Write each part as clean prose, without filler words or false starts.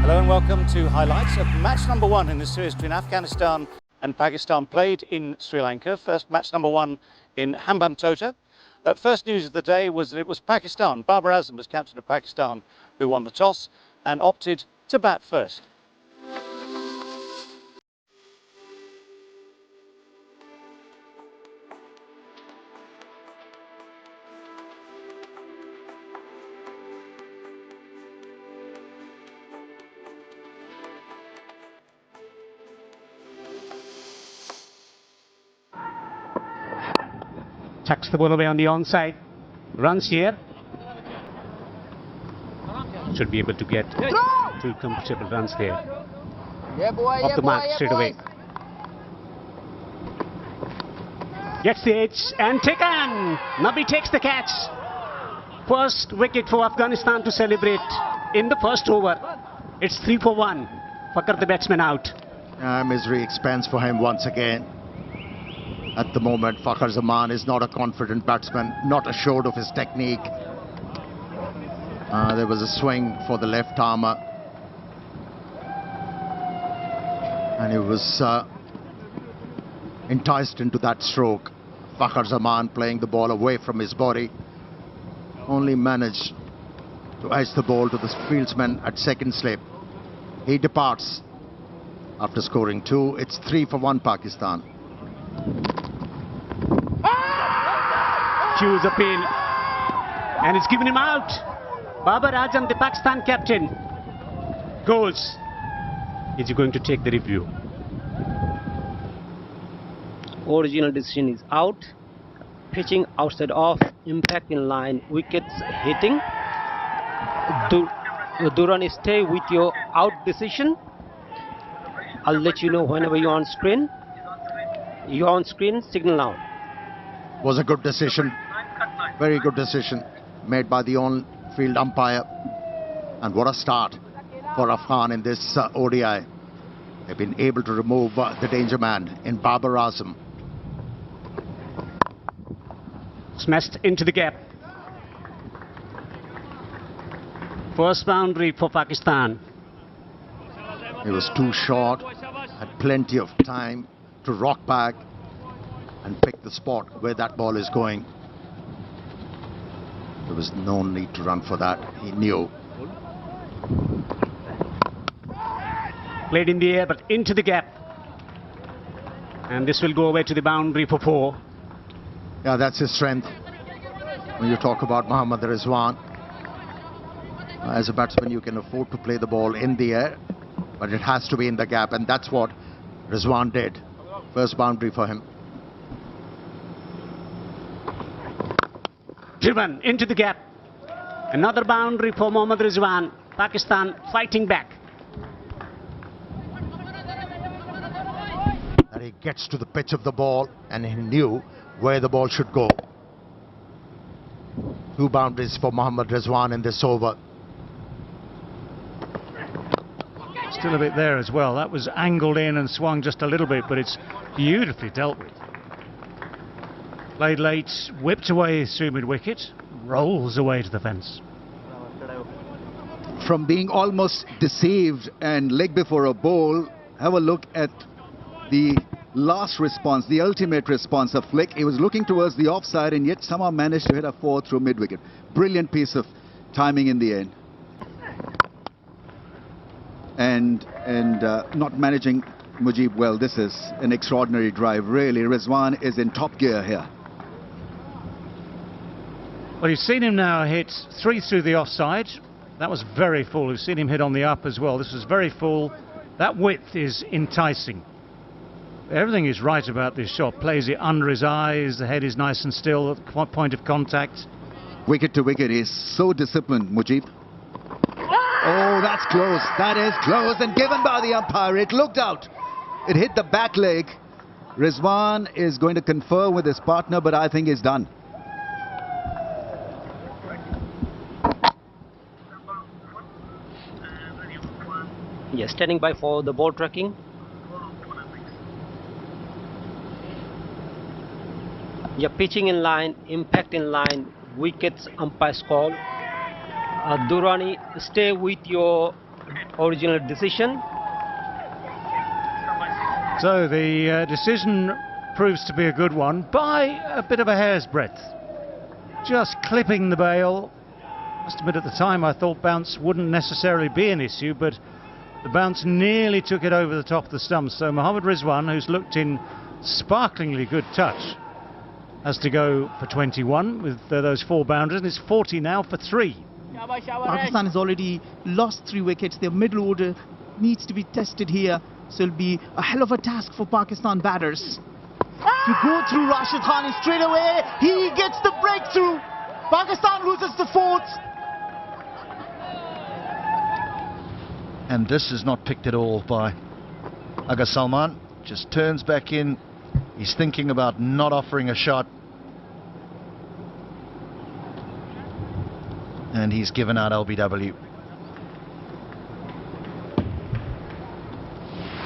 Hello and welcome to highlights of match number 1 in the series between Afghanistan and Pakistan, played in Sri Lanka. First match number 1 in Hambantota. First news of the day was that it was Pakistan. Babar Azam was captain of Pakistan who won the toss and opted to bat first. Chucks the ball away on the onside. Runs here. Should be able to get 2 comfortable runs there. Off the mark straight away. Gets the edge and taken. Nabi takes the catch. First wicket for Afghanistan to celebrate in the first over. It's 3 for 1. Fakar the batsman out. Misery expands for him once again. At the moment, Fakhar Zaman is not a confident batsman, not assured of his technique. There was a swing for the left armer, and he was enticed into that stroke. Fakhar Zaman playing the ball away from his body, only managed to edge the ball to the fieldsman at second slip. He departs after scoring 2. It's 3 for 1 Pakistan. Hughes appeal, and it's given him out. Babar Azam, the Pakistan captain, goals. Is he going to take the review? Original decision is out. Pitching outside off, impact in line, wickets hitting. Durrani, stay with your out decision. I'll let you know whenever you're on screen. You're on screen, signal out. Was a good decision, very good decision made by the on-field umpire. And what a start for Afghan in this ODI. They've been able to remove the danger man in Babar Azam. Smashed into the gap. First boundary for Pakistan. He was too short, had plenty of time to rock back and pick the spot where that ball is going. There was no need to run for that. He knew. Played in the air but into the gap. And this will go away to the boundary for 4. Yeah, that's his strength. When you talk about Mohammad Rizwan, as a batsman you can afford to play the ball in the air, but it has to be in the gap, and that's what Rizwan did. First boundary for him. Driven into the gap. Another boundary for Mohammad Rizwan. Pakistan fighting back. And he gets to the pitch of the ball and he knew where the ball should go. 2 boundaries for Mohammad Rizwan in this over. Still a bit there as well. That was angled in and swung just a little bit, but it's beautifully dealt with. Played late, whipped away through mid-wicket, rolls away to the fence. From being almost deceived and leg before a bowl, have a look at the last response, the ultimate response, a flick. He was looking towards the offside and yet somehow managed to hit a 4 through mid-wicket. Brilliant piece of timing in the end. And not managing Mujib well. This is an extraordinary drive, really. Rizwan is in top gear here. Well, you've seen him now hit 3 through the offside. That was very full. You've seen him hit on the up as well. This was very full. That width is enticing. Everything is right about this shot. Plays it under his eyes. The head is nice and still at the point of contact. Wicket to wicket. He's so disciplined, Mujib. Oh, that's close. That is close and given by the umpire. It looked out. It hit the back leg. Rizwan is going to confer with his partner, but I think he's done. Yes, standing by for the ball tracking. Yeah, pitching in line, impact in line, wickets, umpire's call. Durrani, stay with your original decision. So the decision proves to be a good one by a bit of a hair's breadth. Just clipping the bail. Must admit at the time I thought bounce wouldn't necessarily be an issue, but the bounce nearly took it over the top of the stumps. So Mohammad Rizwan, who's looked in sparklingly good touch, has to go for 21 with those 4 boundaries, and it's 40 now for 3. Pakistan has already lost 3 wickets. Their middle order needs to be tested here, so it'll be a hell of a task for Pakistan batters to go through Rashid Khan, and straight away he gets the breakthrough. Pakistan loses the 4th. And this is not picked at all by Aga Salman. Just turns back in. He's thinking about not offering a shot. And he's given out LBW.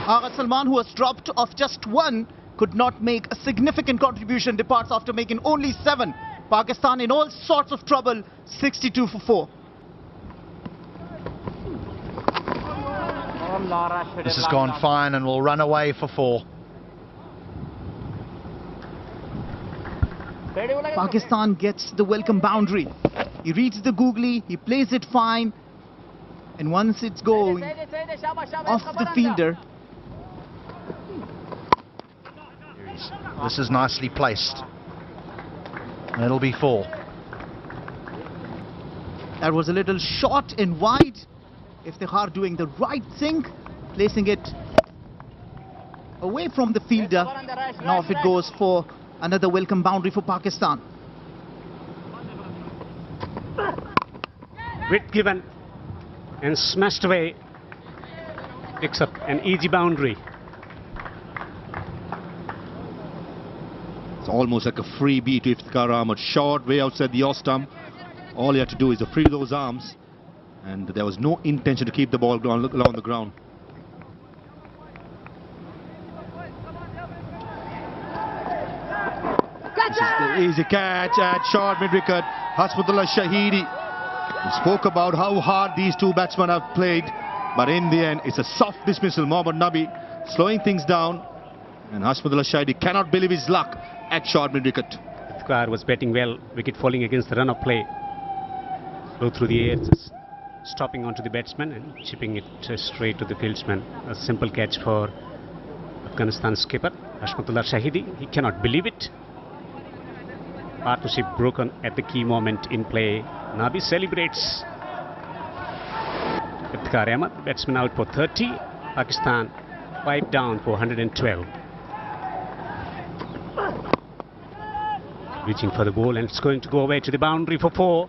Aga Salman, who has dropped off just 1, could not make a significant contribution, departs after making only 7. Pakistan in all sorts of trouble, 62 for 4. This has gone fine and will run away for 4. Pakistan gets the welcome boundary. He reads the googly, he plays it fine, and once it's going off the fielder. This is nicely placed. And it'll be 4. That was a little short and wide. Iftikhar doing the right thing, placing it away from the fielder. Now if it goes for another welcome boundary for Pakistan. Width given and smashed away. Picks up an easy boundary. It's almost like a freebie to Iftikhar Ahmed. Short way outside the off stump. All he had to do is to free those arms, and there was no intention to keep the ball along the ground. This is the easy catch at short mid-wicket. Hambantota Shahidi. We spoke about how hard these 2 batsmen have played, but in the end it's a soft dismissal. Mohammad Nabi slowing things down, and Hambantota Shahidi cannot believe his luck at short mid-wicket. Iftikhar was batting well, wicket falling against the run of play. Slow through the air, just stopping onto the batsman and chipping it straight to the fieldsman. A simple catch for Afghanistan skipper Hambantota Shahidi. He cannot believe it. Partnership broken at the key moment in play. Nabi celebrates. Iftikhar Ahmed, batsman out for 30. Pakistan 5 down for 112. Reaching for the ball, and it's going to go away to the boundary for 4.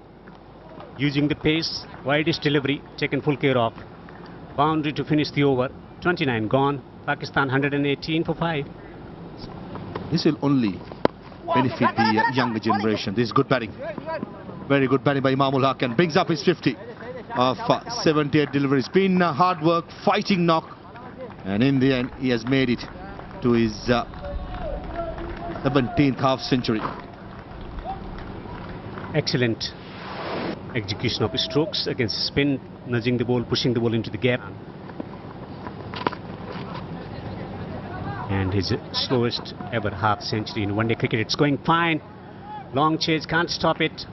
Using the pace, widest delivery, taken full care of. Boundary to finish the over. 29 gone. Pakistan 118 for 5. This will only benefit the younger generation. This is good batting. Very good batting by Imam-ul-Haq, and brings up his 50 of 78 deliveries. Been hard work, fighting knock, and in the end he has made it to his 17th half century. Excellent execution of his strokes against spin, nudging the ball, pushing the ball into the gap. And his slowest ever half century in one-day cricket. It's going fine. Long chase, can't stop it.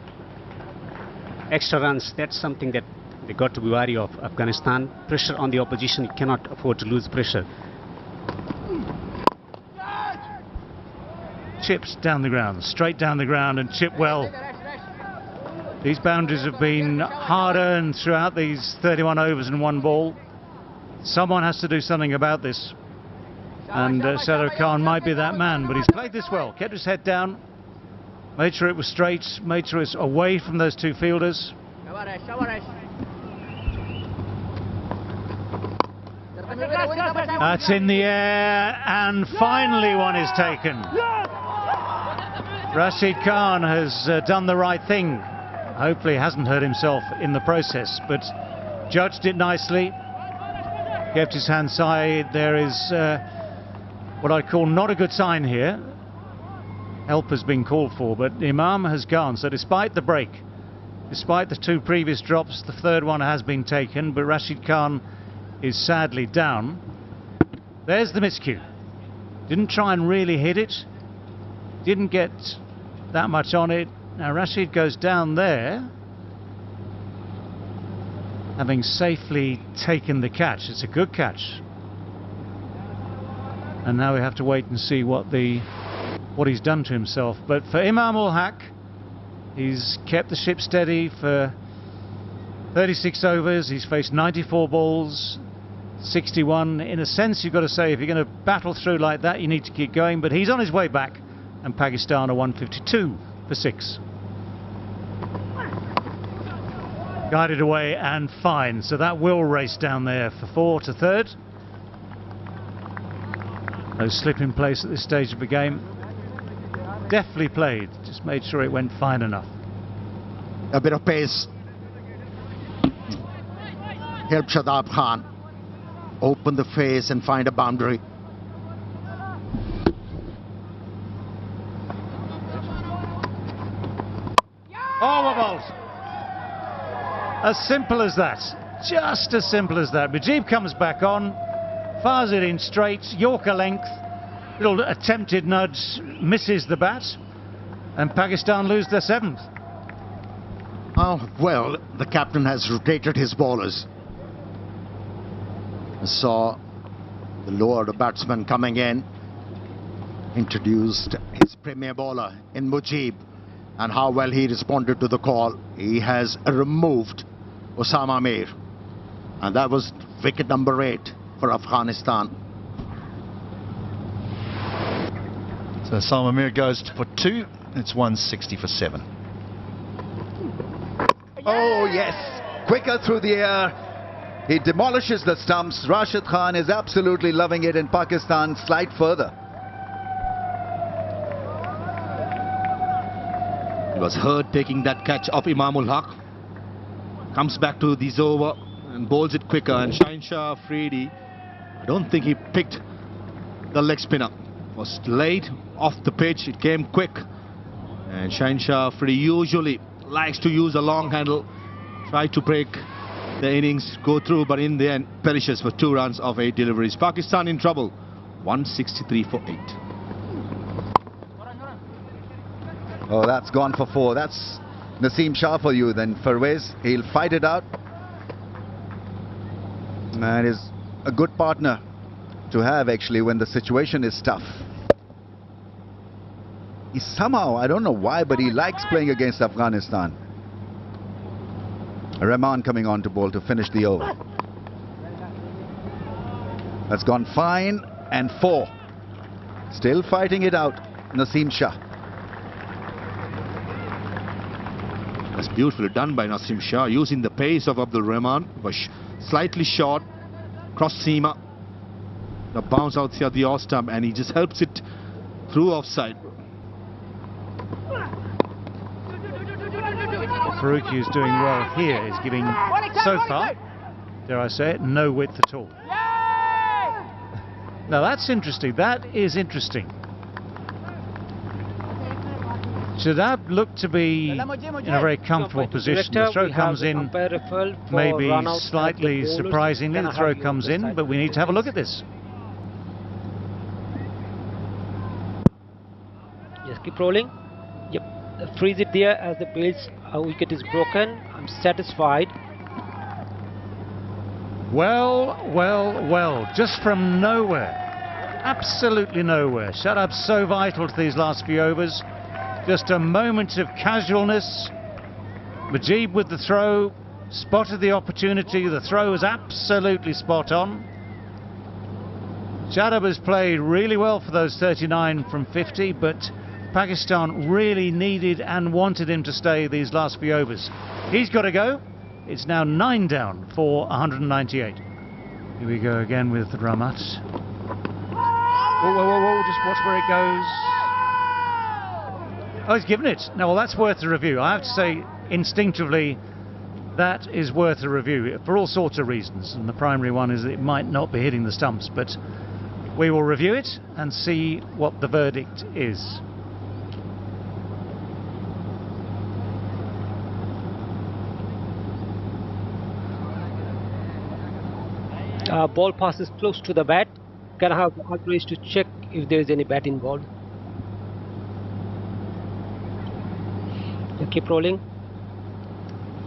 Extra runs, that's something that they got to be wary of. Afghanistan, pressure on the opposition, you cannot afford to lose pressure. Chips down the ground, straight down the ground, and chip well. These boundaries have been hard earned throughout these 31 overs and 1 ball. Someone has to do something about this. And Sadar Khan might be that man, but he's played this well. Kept his head down, made sure it was straight, made sure it's away from those 2 fielders. That's in the air, and finally one is taken. Rashid Khan has done the right thing. Hopefully hasn't hurt himself in the process, but judged it nicely. Kept his hand side. There is what I call not a good sign here. Help has been called for, but Imam has gone. So despite the break, despite the 2 previous drops, the 3rd one has been taken, but Rashid Khan is sadly down. There's the miscue. Didn't try and really hit it. Didn't get that much on it. Now Rashid goes down there, having safely taken the catch. It's a good catch. And now we have to wait and see what he's done to himself. But for Imam-ul-Haq, he's kept the ship steady for 36 overs. He's faced 94 balls, 61. In a sense, you've got to say, if you're going to battle through like that, you need to keep going. But he's on his way back, and Pakistan are 152 for 6. Guided away and fine. So that will race down there for 4 to third. No slip in place at this stage of the game. Deftly played. Just made sure it went fine enough. A bit of pace. Help Shadab Khan open the face and find a boundary. Over bowls. As simple as that. Just as simple as that. Mujib comes back on, fires it in straight, Yorker length, little attempted nudge, misses the bat, and Pakistan lose their 7th. Oh, well, the captain has rotated his bowlers. Saw the lower order batsman coming in, introduced his premier bowler in Mujib, and how well he responded to the call. He has removed Osama Mir, and that was wicket number 8 for Afghanistan. So Osama Mir goes for 2. It's 160 for 7. Oh yes, quicker through the air. He demolishes the stumps. Rashid Khan is absolutely loving it, and Pakistan slide further. He was hurt taking that catch of Imam-ul-Haq. Comes back to this over and bowls it quicker. And Shaheen Shah Afridi, I don't think he picked the leg spinner. Was late off the pitch. It came quick. And Shaheen Shah Afridi usually likes to use a long handle, try to break the innings, go through, but in the end perishes for 2 runs of 8 deliveries. Pakistan in trouble. 163 for 8. Oh, that's gone for 4. That's Naseem Shah for you then. Farwez, he'll fight it out. And is a good partner to have actually when the situation is tough. He somehow, I don't know why, but he likes playing against Afghanistan. Rahman coming on to bowl to finish the over. That's gone fine, and 4. Still fighting it out, Naseem Shah. That's beautifully done by Naseem Shah, using the pace of Abdul Rahman. Was slightly short, cross seamer. The bounce out here the off stump, and he just helps it through offside. Faruqi is doing well here. He's giving, so far, dare I say it, no width at all. Now that's interesting. That is interesting. Shadab looked to be in a very comfortable position. The throw comes in, maybe slightly surprisingly, the throw comes in, but we need to have a look at this. Yes, keep rolling. Yep, freeze it there as the base wicket is broken. I'm satisfied. Well, well, well, just from nowhere, absolutely nowhere. Shadab's so vital to these last few overs. Just a moment of casualness. Mujib with the throw, spotted the opportunity. The throw was absolutely spot on. Shadab has played really well for those 39 from 50, but Pakistan really needed and wanted him to stay these last few overs. He's got to go. It's now 9 down for 198. Here we go again with Ramat. Whoa, whoa, whoa, whoa, just watch where it goes. Oh, he's given it. No, well, that's worth a review. I have to say, instinctively, that is worth a review for all sorts of reasons. And the primary one is that it might not be hitting the stumps, but we will review it and see what the verdict is. Ball passes close to the bat. Can I have the authorized to check if there is any bat involved? Keep rolling.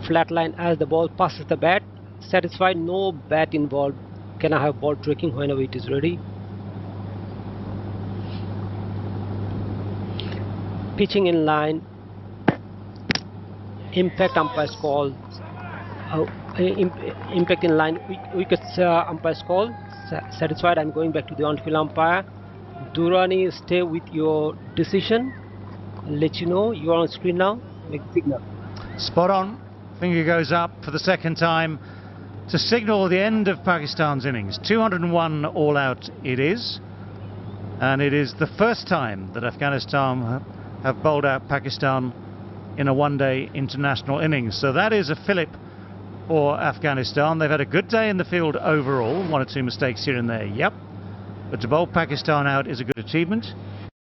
Flat line as the ball passes the bat. Satisfied, no bat involved. Can I have ball tracking whenever it is ready? Pitching in line. Impact umpire's call. Impact in line. Wickets umpire's call. Satisfied. I'm going back to the on-field umpire. Durrani, stay with your decision. I'll let you know. You're on screen now. Make signal. Spot on. Finger goes up for the second time to signal the end of Pakistan's innings. 201 all out it is, and it is the first time that Afghanistan have bowled out Pakistan in a one-day international innings. So that is a fillip for Afghanistan. They've had a good day in the field overall, one or two mistakes here and there, yep, but to bowl Pakistan out is a good achievement.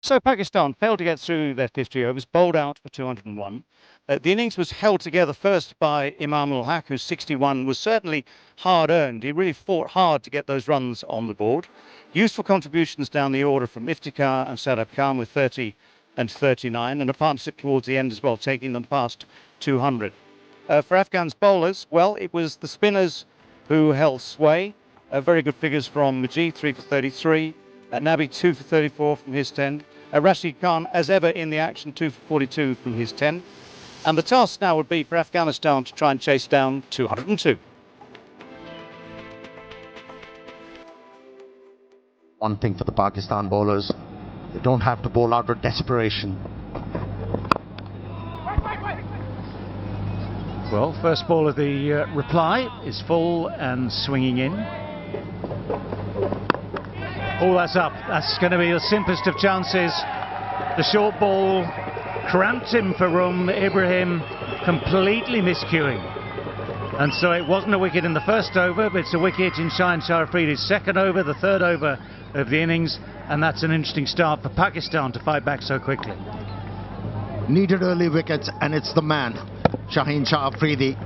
So Pakistan failed to get through their 50 overs, bowled out for 201. The innings was held together first by Imam-ul-Haq, whose 61 was certainly hard-earned. He really fought hard to get those runs on the board. Useful contributions down the order from Iftikhar and Sadab Khan with 30 and 39, and a partnership towards the end as well, taking them past 200. For Afghan's bowlers, well, it was the spinners who held sway. Very good figures from Majid, 3 for 33. Nabi, 2 for 34 from his 10. Rashid Khan, as ever in the action, 2 for 42 from his 10. And the task now would be for Afghanistan to try and chase down 202. One thing for the Pakistan bowlers, they don't have to bowl out of desperation. Well, first ball of the reply is full and swinging in. Oh, that's up. That's going to be the simplest of chances. The short ball cramped him for room. Ibrahim completely miscuing. And so it wasn't a wicket in the first over, but it's a wicket in Shaheen Shah Afridi's second over, the third over of the innings. And that's an interesting start for Pakistan to fight back so quickly. Needed early wickets, and it's the man, Shaheen Shah Afridi,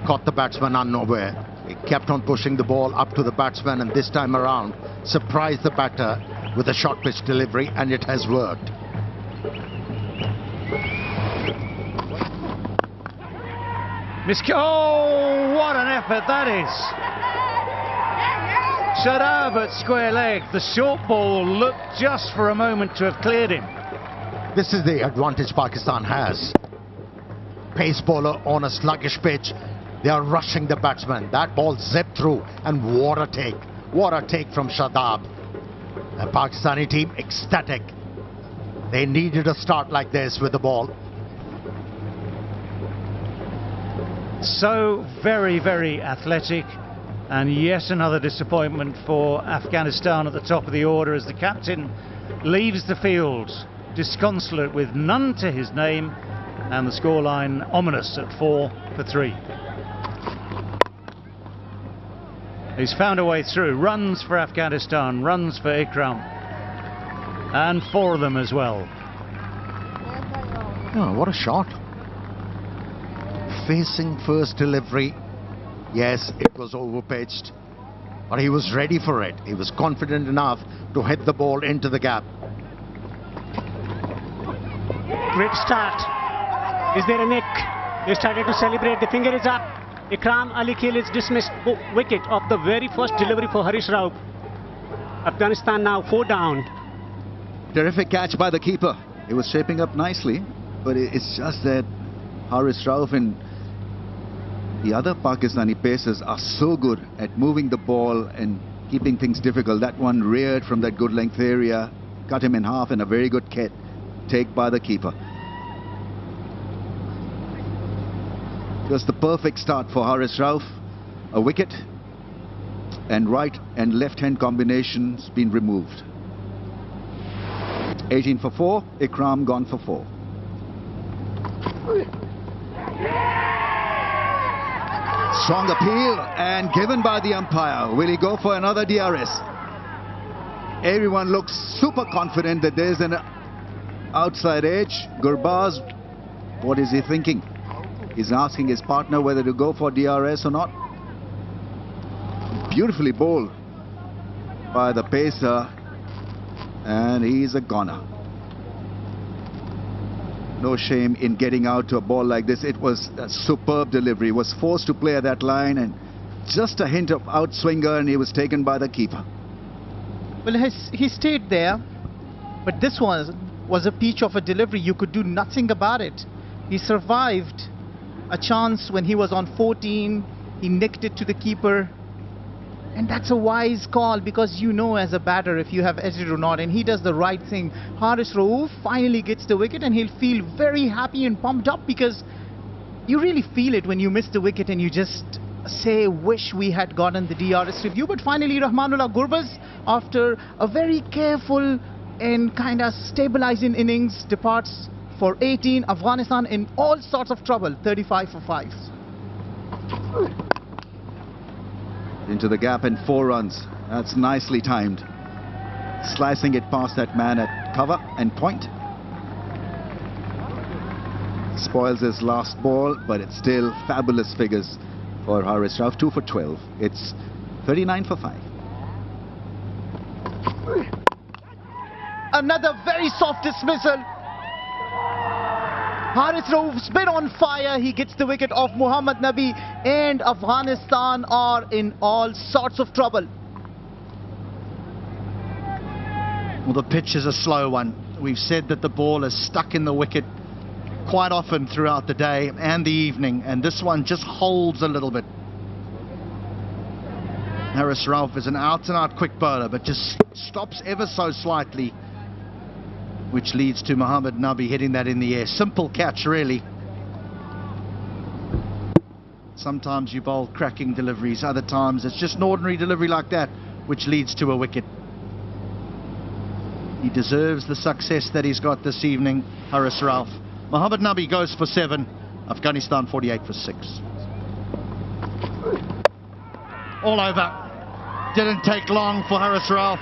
caught the batsman unaware. He kept on pushing the ball up to the batsman, and this time around surprised the batter with a short pitch delivery, and it has worked. Oh, what an effort that is! Shadab at square leg. The short ball looked just for a moment to have cleared him. This is the advantage Pakistan has. Pace bowler on a sluggish pitch. They are rushing the batsman. That ball zipped through, and what a take. What a take from Shadab. The Pakistani team ecstatic. They needed a start like this with the ball. So very, very athletic. And yet another disappointment for Afghanistan at the top of the order as the captain leaves the field disconsolate with none to his name, and the scoreline ominous at 4 for 3. He's found a way through. Runs for Afghanistan, runs for Ikram, and 4 of them as well. Oh, what a shot. Facing first delivery. Yes, it was overpitched, but he was ready for it. He was confident enough to hit the ball into the gap. Great start. Is there a nick? They started to celebrate. The finger is up. Ikram Ali Khil is dismissed. Wicket of the very first delivery for Harish Rauf. Afghanistan now 4 down. Terrific catch by the keeper. It was shaping up nicely, but it's just that Harish Rauf and the other Pakistani pacers are so good at moving the ball and keeping things difficult. That one reared from that good length area, cut him in half, and a very good take by the keeper. Just the perfect start for Harish Rauf. A wicket, and right and left hand combinations been removed. 18 for 4, Ikram gone for 4. Strong appeal and given by the umpire. Will he go for another DRS? Everyone looks super confident that there's an outside edge. Gurbaz, what is he thinking? He's asking his partner whether to go for DRS or not. Beautifully bowled by the pacer, and he's a goner. No shame in getting out to a ball like this. It was a superb delivery. Was forced to play at that line, and just a hint of outswinger, and he was taken by the keeper. Well, he stayed there, but this was a peach of a delivery. You could do nothing about it. He survived a chance when he was on 14. He nicked it to the keeper. And that's a wise call, because you know as a batter if you have edged it or not, and he does the right thing. Rauf finally gets the wicket, and he'll feel very happy and pumped up, because you really feel it when you miss the wicket and you just say, wish we had gotten the DRS review. But finally Rahmanullah Gurbaz, after a very careful and kind of stabilizing innings, departs for 18. Afghanistan in all sorts of trouble, 35 for 5. Into the gap and 4 runs. That's nicely timed. Slicing it past that man at cover and point. Spoils his last ball, but it's still fabulous figures for Haris Rauf. 2 for 12. It's 39 for 5. Another very soft dismissal. Haris Rauf's been on fire. He gets the wicket off Muhammad Nabi, and Afghanistan are in all sorts of trouble. Well, the pitch is a slow one. We've said that the ball is stuck in the wicket quite often throughout the day and the evening, and this one just holds a little bit. Haris Rauf is an out-and-out quick bowler, but just stops ever so slightly, which leads to Muhammad Nabi hitting that in the air. Simple catch, really. Sometimes you bowl cracking deliveries, other times it's just an ordinary delivery like that, which leads to a wicket. He deserves the success that he's got this evening, Haris Rauf. Muhammad Nabi goes for 7, Afghanistan 48 for 6. All over. Didn't take long for Haris Rauf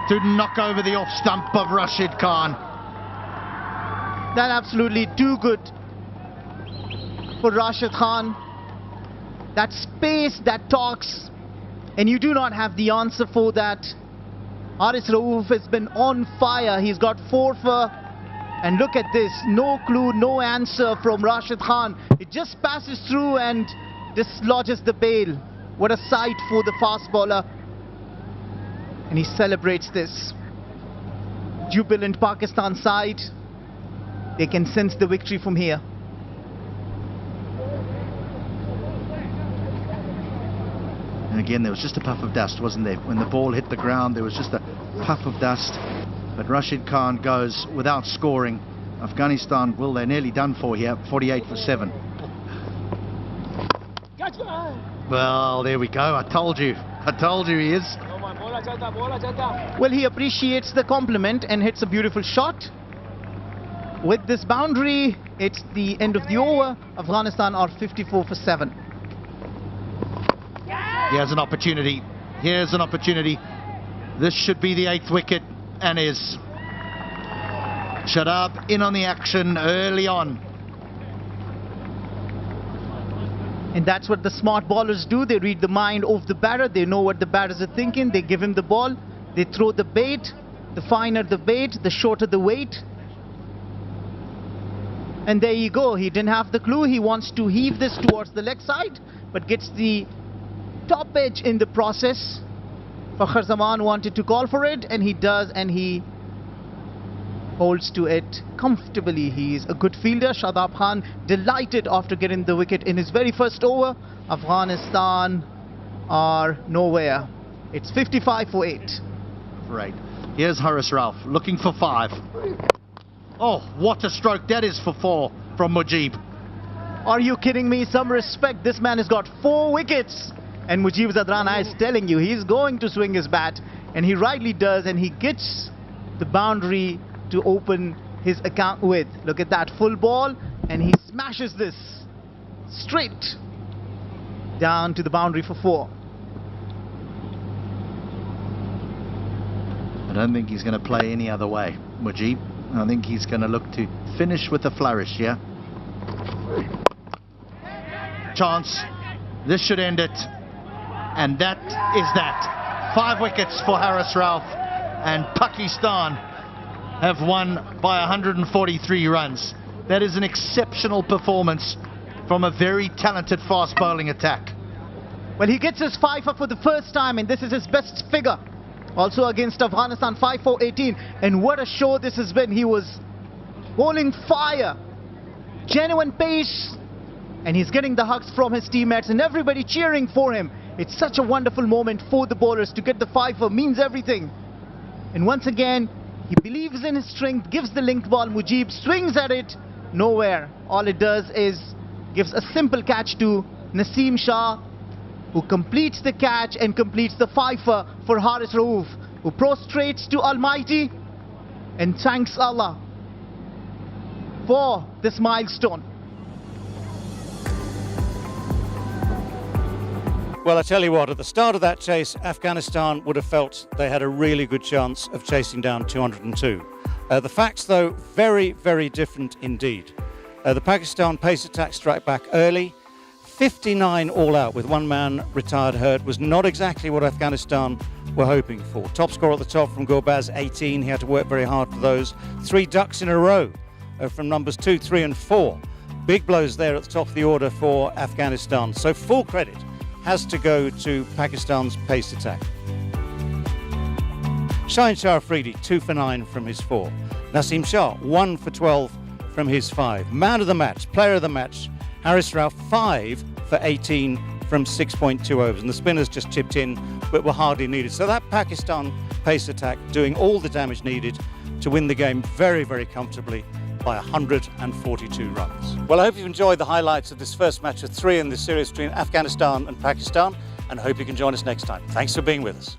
to knock over the off stump of Rashid Khan. That absolutely too good for Rashid Khan. That space that talks, and you do not have the answer for that. Haris Rauf has been on fire. He's got 4 for, and look at this, no clue, no answer from Rashid Khan. It just passes through and dislodges the bail. What a sight for the fast bowler. And he celebrates this. Jubilant Pakistan side. They can sense the victory from here. And again, there was just a puff of dust, wasn't there? When the ball hit the ground, there was just a puff of dust. But Rashid Khan goes without scoring. Afghanistan, well, they're nearly done for here, 48 for 7. Well, there we go. I told you he is. Well, he appreciates the compliment and hits a beautiful shot. With this boundary, it's the end of the over. Afghanistan are 54 for 7. Here's an opportunity. Here's an opportunity. This should be the 8th wicket, and is. Shadab in on the action early on. And that's what the smart bowlers do. They read the mind of the batter. They know what the batters are thinking. They give him the ball. They throw the bait. The finer the bait, the shorter the weight. And there you go. He didn't have the clue. He wants to heave this towards the leg side, but gets the top edge in the process. Fakhr Zaman wanted to call for it, and he does, and he holds to it comfortably. He is a good fielder. Shadab Khan delighted after getting the wicket in his very first over. Afghanistan are nowhere. It's 55 for 8. Right. Here's Haris Rauf looking for 5. Oh, what a stroke. That is for 4 from Mujib. Are you kidding me? Some respect. This man has got 4 wickets. And Mujib Zadrana is telling you he's going to swing his bat. And he rightly does. And he gets the boundary to open his account with. Look at that full ball. And he smashes this straight down to the boundary for 4. I don't think he's going to play any other way, Mujib. I think he's going to look to finish with a flourish, yeah? Chance. This should end it. And that is that. 5 wickets for Haris Rauf, and Pakistan have won by 143 runs. That is an exceptional performance from a very talented fast bowling attack. Well, he gets his 5 for the first time, and this is his best figure. Also against Afghanistan, 5 for 18. And what a show this has been. He was bowling fire, genuine pace, and he's getting the hugs from his teammates and everybody cheering for him. It's such a wonderful moment for the bowlers. To get the 5 means everything. And once again, he believes in his strength, gives the linked ball. Mujib swings at it, nowhere. All it does is gives a simple catch to Shaheen Shah, who completes the catch and completes the 5 for Haris Rauf, who prostrates to Almighty and thanks Allah for this milestone. Well, I tell you what, at the start of that chase, Afghanistan would have felt they had a really good chance of chasing down 202. The facts, though, very, very different indeed. The Pakistan pace attack struck back early. 59 all out with one man retired hurt was not exactly what Afghanistan were hoping for. Top score at the top from Gurbaz, 18. He had to work very hard for those. 3 ducks in a row from numbers 2, 3 and 4. Big blows there at the top of the order for Afghanistan. So full credit has to go to Pakistan's pace attack. Shaheen Shah Afridi, 2 for 9 from his 4. Naseem Shah, 1 for 12 from his 5. Man of the match, player of the match, Haris Rauf, 5 for 18 from 6.2 overs. And the spinners just chipped in, but were hardly needed. So that Pakistan pace attack doing all the damage needed to win the game very, very comfortably by 142 runs. Well, I hope you've enjoyed the highlights of this first match of 3 in this series between Afghanistan and Pakistan, and hope you can join us next time. Thanks for being with us.